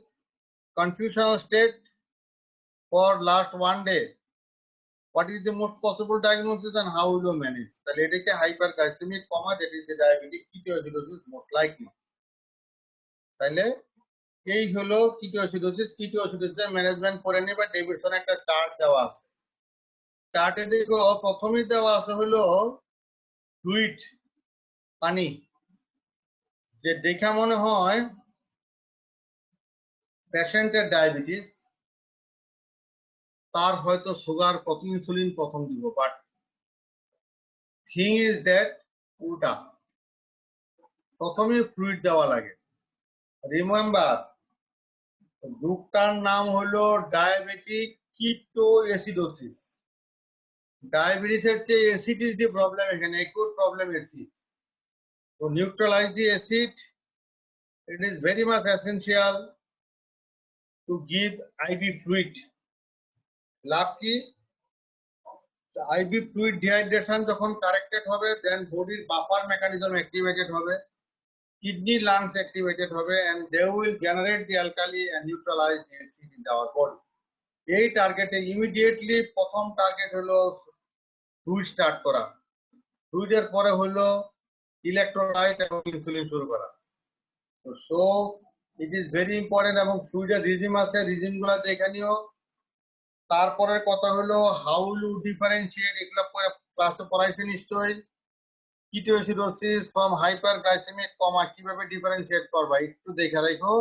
confusional state for last 1 day. What is the most possible diagnosis and how will you manage? তাহলে এটাকে hyperglycemic coma, that is the diabetic ketoacidosis most likely. তাহলে এই হলো কিটোসিডোসিস। কিটোসিডোসিসের management করে নেবা। Davidson একটা chart দেওয়া আছে, চার্টে দেখো প্রথমেই দেওয়া আছে হলো ফ্লুইড পানি যে দেখা মনে হয় পেশেন্টের ডায়াবেটিস, তার হয়তো সুগার কত ইনসুলিন প্রথম দিব, বাট থিং ইজ দ্যাট উল্টা, প্রথমে ফ্লুইড দেওয়া লাগে। রিমেম্বার, রোগটার নাম হলো ডায়াবেটিক কিটোএসিডোসিস। ডায়াবেটিসের চেয়ে অ্যাসিড ইজ দি প্রবলেম, এখানে একুট প্রবলেম অ্যাসিড। তো neutralise the acid, it is very much essential to give IV fluid. লাভ কি? IV fluid dehydration যখন কারেক্টেড হবে, দেন বডির বাফার মেকানিজম অ্যাক্টিভেটেড হবে, কিডনি লাংস অ্যাক্টিভেটেড হবে, and they will generate the alkali and neutralize the acid in our body. এই টার্গেটে immediately প্রথম target হলো ফ্লুইড স্টার্ট করা, ফ্লুইডের পরে হলো ইলেকট্রোলাইট এবং ইনসুলিন শুরু করা। তো so it is very important, এবং ফ্লুইডের রিজিম আছে, রিজিম গুলা দেখে নিও। তারপরের কথা হলো হাউ ইউ ডিফারেন্সিয়েট, এগুলো পরে ক্লাসে পড়াইছে নিশ্চয়ই। কিটোএসিডোসিস ফ্রম হাইপারগ্লাইসেমিক কমা, কিভাবে ডিফারেন্সিয়েট করবা একটু দেখে রাখো।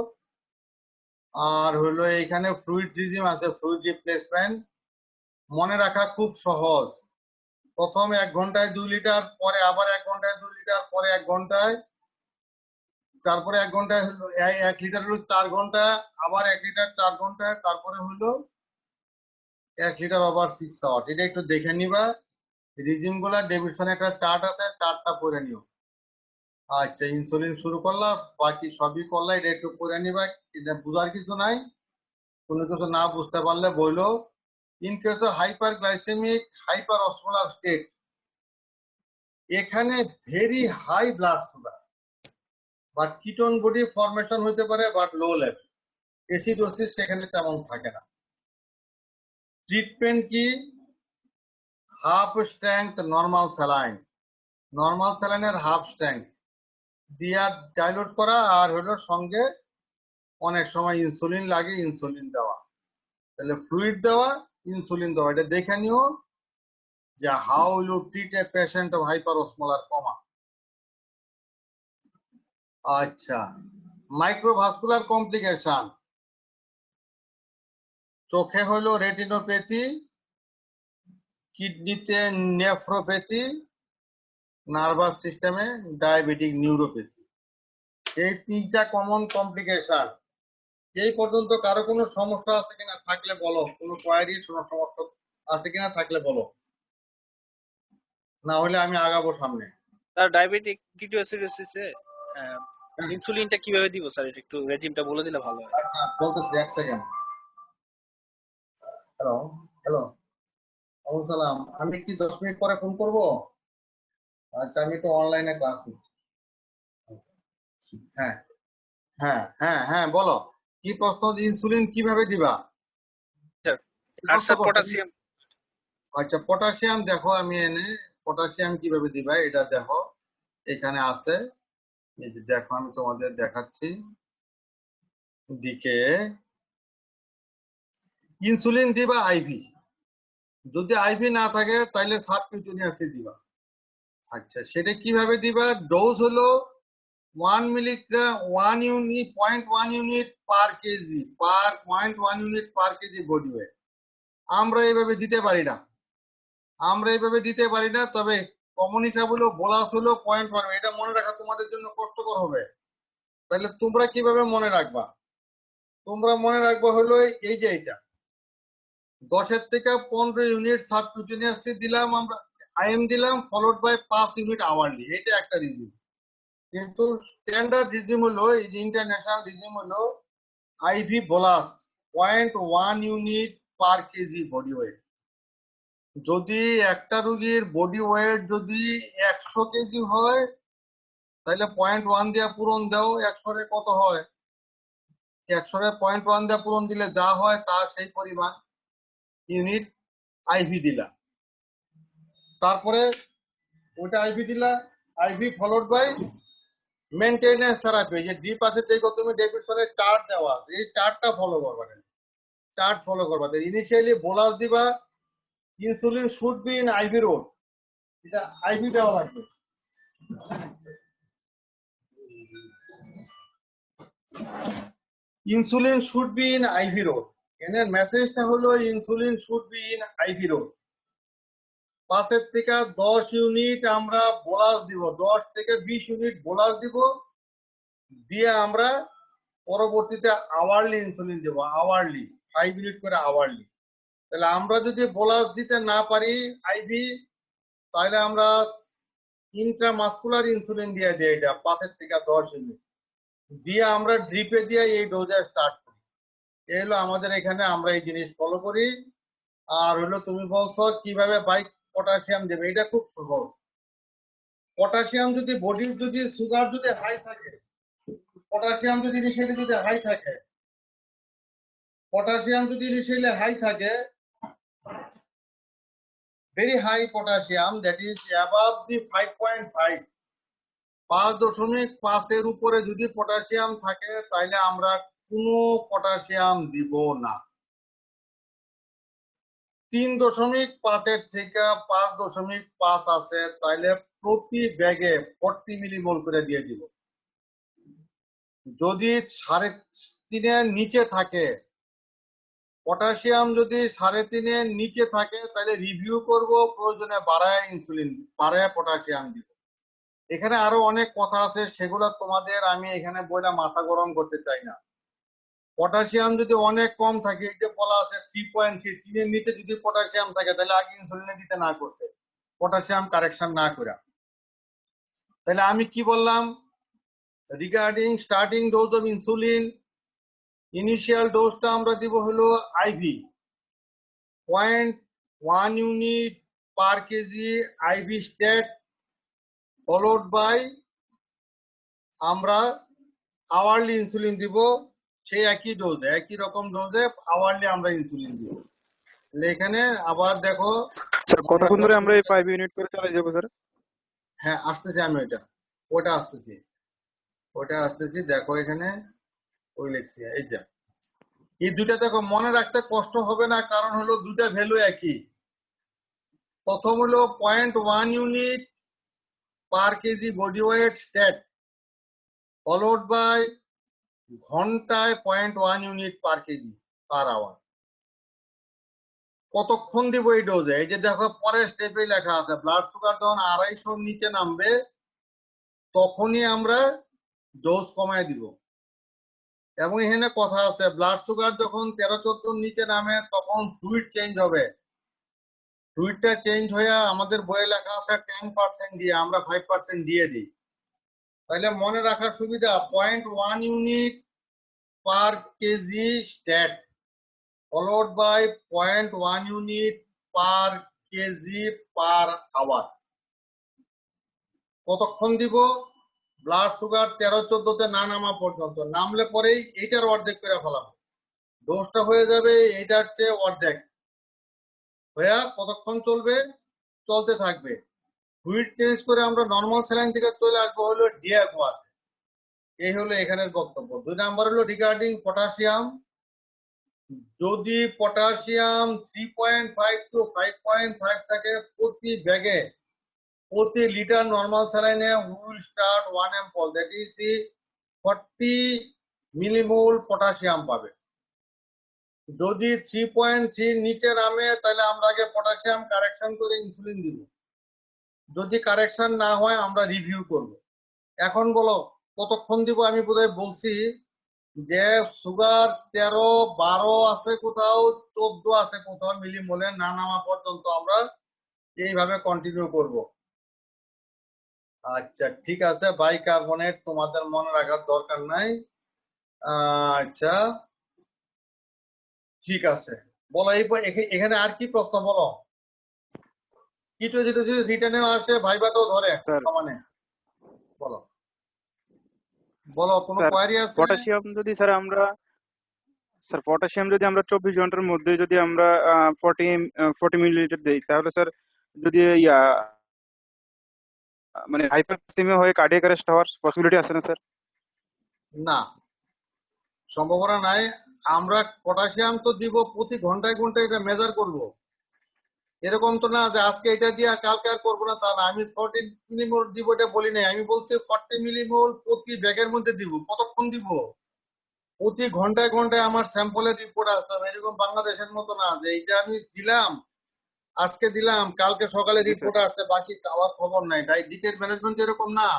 আর হলো এখানে ফ্লুইড রিজিম আছে, ফ্লুইড রিপ্লেসমেন্ট মনে রাখা খুব সহজ। প্রথম 1 ঘন্টায় 2 লিটার, পরে আবার 1 ঘন্টায় 2 লিটার, পরে 1 ঘন্টায়, তারপরে 1 ঘন্টায় হলো 1 লিটার হলো 4 ঘন্টা, আবার 1 লিটার 4 ঘন্টায়, তারপরে হলো 1 লিটার ওভার 6 আওয়ার। এটা একটু দেখে নিবা। রিজিম গুলা ডেভিডসন একটা চার্ট আছে, চার্টটা পড়ে নিও। আচ্ছা, ইনসুলিন শুরু করলা, বাকি সবই করলা, এটা একটু পড়ে নিবা। এটা বুঝার কিছু নাই, কোনো কিছু না বুঝতে পারলে বইলো। In case of hyperglycaemic hyperosmolar state, এখানে very high blood sugar, but ketone body formation হতে পারে, বাট লো লেভেল। অ্যাসিডোসিস সেখানে তেমন থাকে না। ট্রিটমেন্ট কি? Half strength normal saline, normal স্যালাইনের হাফ স্ট্রেংথ দিয়া ডাইলুট করা, আর হলো সঙ্গে অনেক সময় ইনসুলিন লাগে, ইনসুলিন দেওয়া। তাহলে ফ্লুইড দেওয়া, ইনসুলিন দেওয়া, এটা দেখে নিও যে how you treat a patient of hyperosmolar coma. আচ্ছা, মাইক্রোভাস্কুলার কমপ্লিকেশন, চোখে হলো রেটিনোপ্যাথি, কিডনিতে নেফ্রোপ্যাথি, নার্ভাস সিস্টেমে ডায়াবেটিক নিউরোপ্যাথি। এই 3টা কমন কমপ্লিকেশন। এই পর্যন্ত কারো কোনো সমস্যা আছে কিনা থাকলে বলো, কোনো কোয়ারি, কোনো সমস্যা আছে কিনা থাকলে বলো, না হলে আমি আগাবো সামনে। স্যার ডায়াবেটিক কিটোএসিডোসিসে ইনসুলিনটা কিভাবে দিব স্যার, এটা একটু রেজিমটা বলে দিলে ভালো হয়। আচ্ছা, বলতেছি, 1 সেকেন্ড। হ্যালো হ্যালো, সালাম, আমি কি 10 মিনিট পরে ফোন করব? আচ্ছা, আমি তো অনলাইনে ক্লাস নিচ্ছি। হ্যাঁ হ্যাঁ হ্যাঁ হ্যাঁ, বলো কি প্রশ্ন? ইনসুলিন কিভাবে দিবা? আর স্যার পটাশিয়াম। আচ্ছা, পটাশিয়াম দেখো, আমি এনে পটাশিয়াম কিভাবে দিবা এটা দেখো, এখানে আছে, এই যে দেখো, আমি তোমাদের দেখাচ্ছি দিকে। ইনসুলিন দিবা আইভি, যদি আইভি না থাকে তাহলে সাবকিউটেনিয়াস দিবা। আচ্ছা, সেটা কিভাবে দিবা? ডোজ হলো 1 milligram, 1 unit, 0.1 unit per KG, per 0.1 unit per KG body weight. আমরা এইভাবে দিতে পারি না, আমরা এইভাবে দিতে পারি না। তবে কমন হিসাব হলো বোলাস হলো 0.1। এটা মনে রাখা তোমাদের জন্য কষ্টকর হবে। তাহলে তোমরা কিভাবে মনে রাখবা? তোমরা মনে রাখবা হলো এই যে এটা 10 থেকে 15 ইউনিট সাবকিউটেনিয়াস দিলাম আমরা, আইএম দিলাম, ফলোড বাই 5 ইউনিট আওয়ারলি। এটা একটা রিজিম। কিন্তু স্ট্যান্ডার্ড রিজিম হলো, এই যে ইন্টারন্যাশনাল রিজিম হলো IV bolus 0.1 unit per KG body weight. যদি একটা রোগীর বডি ওয়েট যদি 100 কেজি হয়, তাহলে 0.1 দিয়ে পূরণ দাও। 100 কত হয়? 100 0.1 দিয়ে পূরণ দিলে যা হয় তা সেই পরিমাণ ইউনিট আইভি দিলা। তারপরে ওটা আইভি দিলা, IV followed by maintenance therapy. যে ড্রিপ আছে, দেখো তুমি ডেভিডসনের চার্ট দেওয়া আছে, এই চার্টটা ফলো করবা, চার্ট ফলো করবা। ইনিশিয়ালি বোলাস দিবা, insulin should be in IV route, এটা আইভি দেওয়া লাগবে। Insulin should be in IV route. এনের মেসেজটা হলো insulin should be in IV route. 5 থেকে 10 ইউনিট আমরা বোলাস দিব, 10 থেকে 20 ইউনিট বোলাস দিব, দিয়ে আমরা পরবর্তীতে আওয়ারলি ইনসুলিন দেবো, আওয়ারলি 5 ইউনিট করে আওয়ারলি। তাহলে আমরা যদি বোলাস দিতে না পারি আইভি, তাহলে আমরা ইন্ট্রামাসকুলার ইনসুলিন দিয়ে দিই, এটা 5 থেকে 10 ইউনিট দিয়ে আমরা ড্রিপে দিয়ে এই ডোজে স্টার্ট করি। এই হলো আমাদের এখানে, আমরা এই জিনিস ফলো করি। আর হলো তুমি বলছো কিভাবে বাইক পটাশিয়াম দেবে, এটা খুব সহজ। পটাশিয়াম যদি বডির যদি সুগার যদি হাই থাকে, পটাশিয়াম যদি ইনিশিয়ালি যদি হাই থাকে, পটাশিয়াম যদি ইনিশিয়ালি হাই থাকে, very high potassium, that is above the 5.5, 5.5 এর উপরে যদি পটাশিয়াম থাকে তাহলে আমরা কোনো পটাশিয়াম দিব না। 3.5 এর থেকে 5.5 আছে তাহলে প্রতি ব্যাগে 40 মিলিমোল করে দিয়ে দিব। যদি 3.5 এর নিচে থাকে, পটাশিয়াম যদি 3.5 এর নিচে থাকে তাহলে রিভিউ করব, প্রয়োজনে বাড়ায় ইনসুলিন, বাড়ায় পটাশিয়াম দিব। এখানে আরো অনেক কথা আছে, সেগুলো তোমাদের আমি এখানে বইলা মাথা গরম করতে চাই না। পটাশিয়াম যদি অনেক কম থাকে, এই যে বলা আছে 3.3, 3 এর নিচে যদি পটাশিয়াম থাকে তাহলে আগে ইনসুলিনে দিতে না করছে, পটাশিয়াম কারেকশন না করে। তাহলে আমি কি বললাম regarding starting dose of insulin, initial ডোজটা আমরা দিব হলো IV 0.1 unit per KG IV stat, followed by আমরা আওয়ারলি ইনসুলিন দিব, সেই একই ডোজে, একই রকম ডোজে আওয়ারলি আমরা ইনসুলিন দিব। এখানে আবার দেখো স্যার কতক্ষণ ধরে আমরা এই 5 ইউনিট করে চালিয়ে যাবো স্যার? হ্যাঁ আসতেছি আমি, ওটা আসতেছি, দেখো এখানে ওই লিখছি, এই যে এই দুইটা দেখো মনে রাখতে কষ্ট হবে না, কারণ হলো দুইটা ভ্যালু একই। প্রথম হলো 0.1 unit per KG body weight stat, followed by ঘন্টায় 0.1 unit per KG per hour. কতক্ষণ দিব এই ডোজে, এই যে দেখো পরের স্টেপে লেখা আছে ব্লাড সুগার যখন 250 নিচে নামবে তখনই আমরা ডোজ কমায় দিব। এবং এখানে কথা আছে ব্লাড সুগার যখন 13-14 নিচে নামে তখন ফ্লুইড চেঞ্জ হবে, ফ্লুইডটা চেঞ্জ হয়ে আমাদের বইয়ে লেখা আছে 10% দিয়ে, আমরা 5% দিয়ে দিই। তাহলে মনে রাখার সুবিধা 0.1 unit per KG stat, followed by 0.1 unit per kg per hour। কতক্ষণ দিব, ব্লাড সুগার 13-14 তে না নামা পর্যন্ত, নামলে পরেই এইটার অর্ধেক করে ফেলাবো, ডোজটা হয়ে যাবে এইটার চেয়ে অর্ধেক হয়ে কতক্ষণ চলবে, চলতে থাকবে। ফ্লুইড চেঞ্জ করে আমরা নর্মাল স্যালাইন থেকে চলে আসবো হলো ডিঅ্যাকোয়া। এই হলো এখানের বক্তব্য। 2 নাম্বার হলো রিগার্ডিং পটাশিয়াম, যদি পটাশিয়াম 3.5 to 5.5 থাকে প্রতি ব্যাগে, প্রতি লিটার নর্মাল স্যালাইনে will start 1 ml, that is the 40 millimole potassium পাবে। যদি 3.3 নিচে নামে তাহলে আমরা আগে পটাশিয়াম কারেকশন করে ইনসুলিন দিব, যদি কারেকশন না হয় আমরা রিভিউ করব। এখন বলো কতক্ষণ দিব, আমি বোধহয় বলছি যে সুগার 13-12 আছে কোথাও, 14 আছে কোথাও, মিলিমোলে না নামা পর্যন্ত আমরা এইভাবে কন্টিনিউ করব। আচ্ছা ঠিক আছে, বাইকার্বনেট তোমাদের মনে রাখার দরকার নাই। আচ্ছা ঠিক আছে, বলো এই এখানে আর কি প্রশ্ন, বলো কিছু যদি রিটার্নে আসে ভাইবাতেও ধরে সমানে, বলো বলো কোনো কোয়ারি আছে? পটাশিয়াম যদি স্যার আমরা 24 ঘন্টার মধ্যে যদি আমরা 40 মিলিলিটার দেই তাহলে স্যার যদি মানে হাইপারটেনসিমিয়া হয়ে কার্ডিয়াক অ্যারেস্ট হওয়ার পসিবিলিটি আছে না স্যার? না, সম্ভাবনা নাই। আমরা পটাশিয়াম তো দিব প্রতি ঘন্টায় ঘন্টায়, এটা মেজার করব। এরকম তো না যে আজকে এটা দিয়ে আর কালকে আর করবো না, তা না। আমি 40 মিলিমোল দিব এটা বলি নাই, আমি বলছি 40 মিলিমোল প্রতি ব্যাগের মধ্যে দিব। কতক্ষণ দিব? প্রতি ঘন্টায় ঘন্টায় আমার স্যাম্পলের রিপোর্ট আসতে হবে। এরকম বাংলাদেশের মতো না যে এইটা আমি দিলাম, আজকে দিলাম, কালকে সকালে জি স্যার। রিপোর্ট আসছে, বাকি আমার খবর নাই। ডিটেল ম্যানেজমেন্ট এরকম না।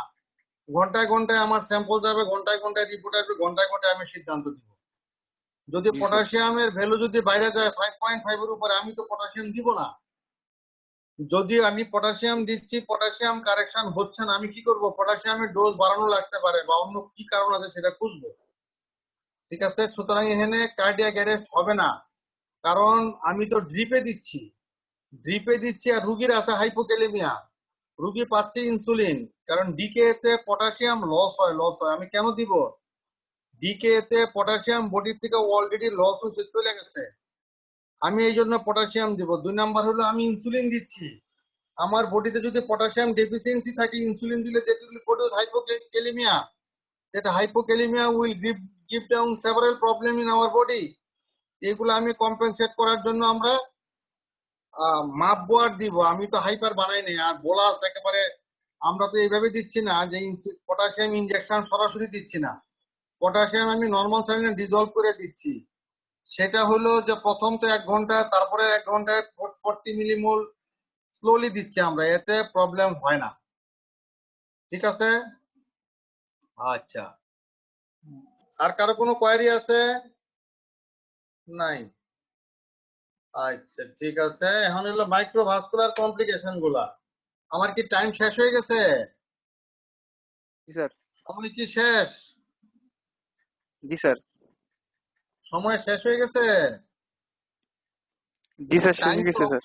ঘন্টায় ঘন্টায় আমার স্যাম্পল যাবে, ঘন্টায় ঘন্টায় রিপোর্ট আসবে, ঘন্টায় ঘন্টায় আমি সিদ্ধান্ত দিব। যদি জি স্যার। পটাশিয়ামের ভ্যালু যদি বাইরে যায় 5.5 এর উপরে, আমি তো পটাশিয়াম দিব না। যদি আমি পটাশিয়াম দিচ্ছি, পটাশিয়াম কারেকশন হচ্ছে না, আমি কি করব? পটাশিয়ামের ডোজ বাড়ানো লাগতে পারে বা অন্য কি কারণ আছে সেটা খুঁজবো। ঠিক আছে, সুতরাং এখানে কার্ডিয়াক অ্যারেস্ট হবে না, কারণ আমি তো ড্রিপে দিচ্ছি আর রুগীর আছে হাইপোক্যালেমিয়া, রুগী পাচ্ছে ইনসুলিন। কারণ ডিকে তে পটাশিয়াম লস হয়। আমি কেন দিব? ডিকে তে পটাশিয়াম বডির থেকে অলরেডি লস হচ্ছে, চলে গেছে। আমি এই জন্য পটাশিয়াম দিব। 2 নাম্বার হলো আমি ইনসুলিন দিচ্ছি। আমার বডিতে যদি পটাশিয়াম ডেফিসিয়েন্সি থাকে, ইনসুলিন দিলে that will produce hypokalemia. That hypokalemia will give down several problem in our body. এগুলো আমি কম্পেনসেট করার জন্য আমরা মাপ বোয়ার দিব। আমি তো হাইপার বানাই নাই আর বোলাস একেবারে আমরা তো এইভাবে দিচ্ছি না যে পটাশিয়াম ইনজেকশন সরাসরি দিচ্ছি না। পটাশিয়াম আমি নর্মাল স্যালিনে ডিজলভ করে দিচ্ছি। সেটা হলো যে প্রথম তো 1 ঘন্টা, তারপরে 1 ঘন্টায় 40 মিলিমোল স্লোলি দিচ্ছি আমরা, এতে প্রবলেম হয় না। ঠিক আছে, আচ্ছা। আর কারো কোনো কোয়ারি আছে? নাই? আচ্ছা ঠিক আছে, এখন হলো মাইক্রোভাস্কুলার কমপ্লিকেশন গুলা। আমার কি টাইম শেষ হয়ে গেছে? জি স্যার। সময় কি শেষ? জি স্যার। সময় শেষ হয়ে গেছে? জি স্যার, শেষ টাইম হয়ে তো গেছে স্যার।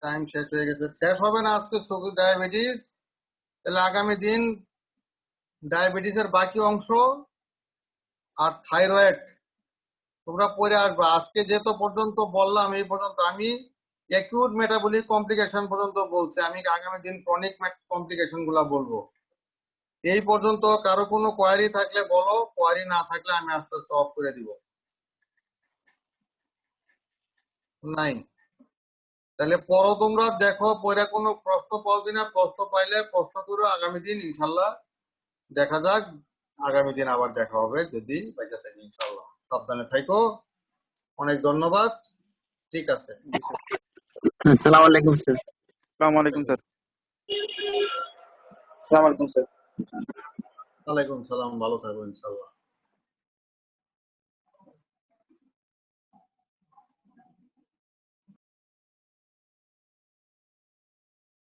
টাইম শেষ হয়ে গেছে। শেষ হবে না আজকে সুগার ডায়াবেটিস, তাহলে আগামী দিন ডায়াবেটিসের বাকি অংশ আর থাইরয়েড তোমরা পড়ে আসবে। আজকে যেহেতু পর্যন্ত বললাম, এই পর্যন্ত আমি অ্যাকিউট মেটাবলিক কমপ্লিকেশন পর্যন্ত বলছি, আমি আগামী দিন ক্রনিক কমপ্লিকেশন গুলা বলবো। এই পর্যন্ত কারো কোনো কোয়ারি থাকলে বলো, কোয়ারি না থাকলে আমি আস্তে আস্তে অফ করে দিব। নাই? তাহলে পড়ো, তোমরা দেখো পরে কোনো প্রশ্ন পাও কিনা, প্রশ্ন পাইলে প্রশ্ন করো। আগামী দিন ইনশাল্লাহ দেখা যাক, আগামী দিন আবার দেখা হবে যদি বেঁচে থাকি ইনশাল্লাহ। সাবধানে থাকো, অনেক ধন্যবাদ। ঠিক আছে। জি স্যার। আসসালামু আলাইকুম স্যার। আসসালামু আলাইকুম স্যার। আসসালামু আলাইকুম স্যার। ওয়ালাইকুম সালাম, ভালো থাকো ইনশাল্লাহ।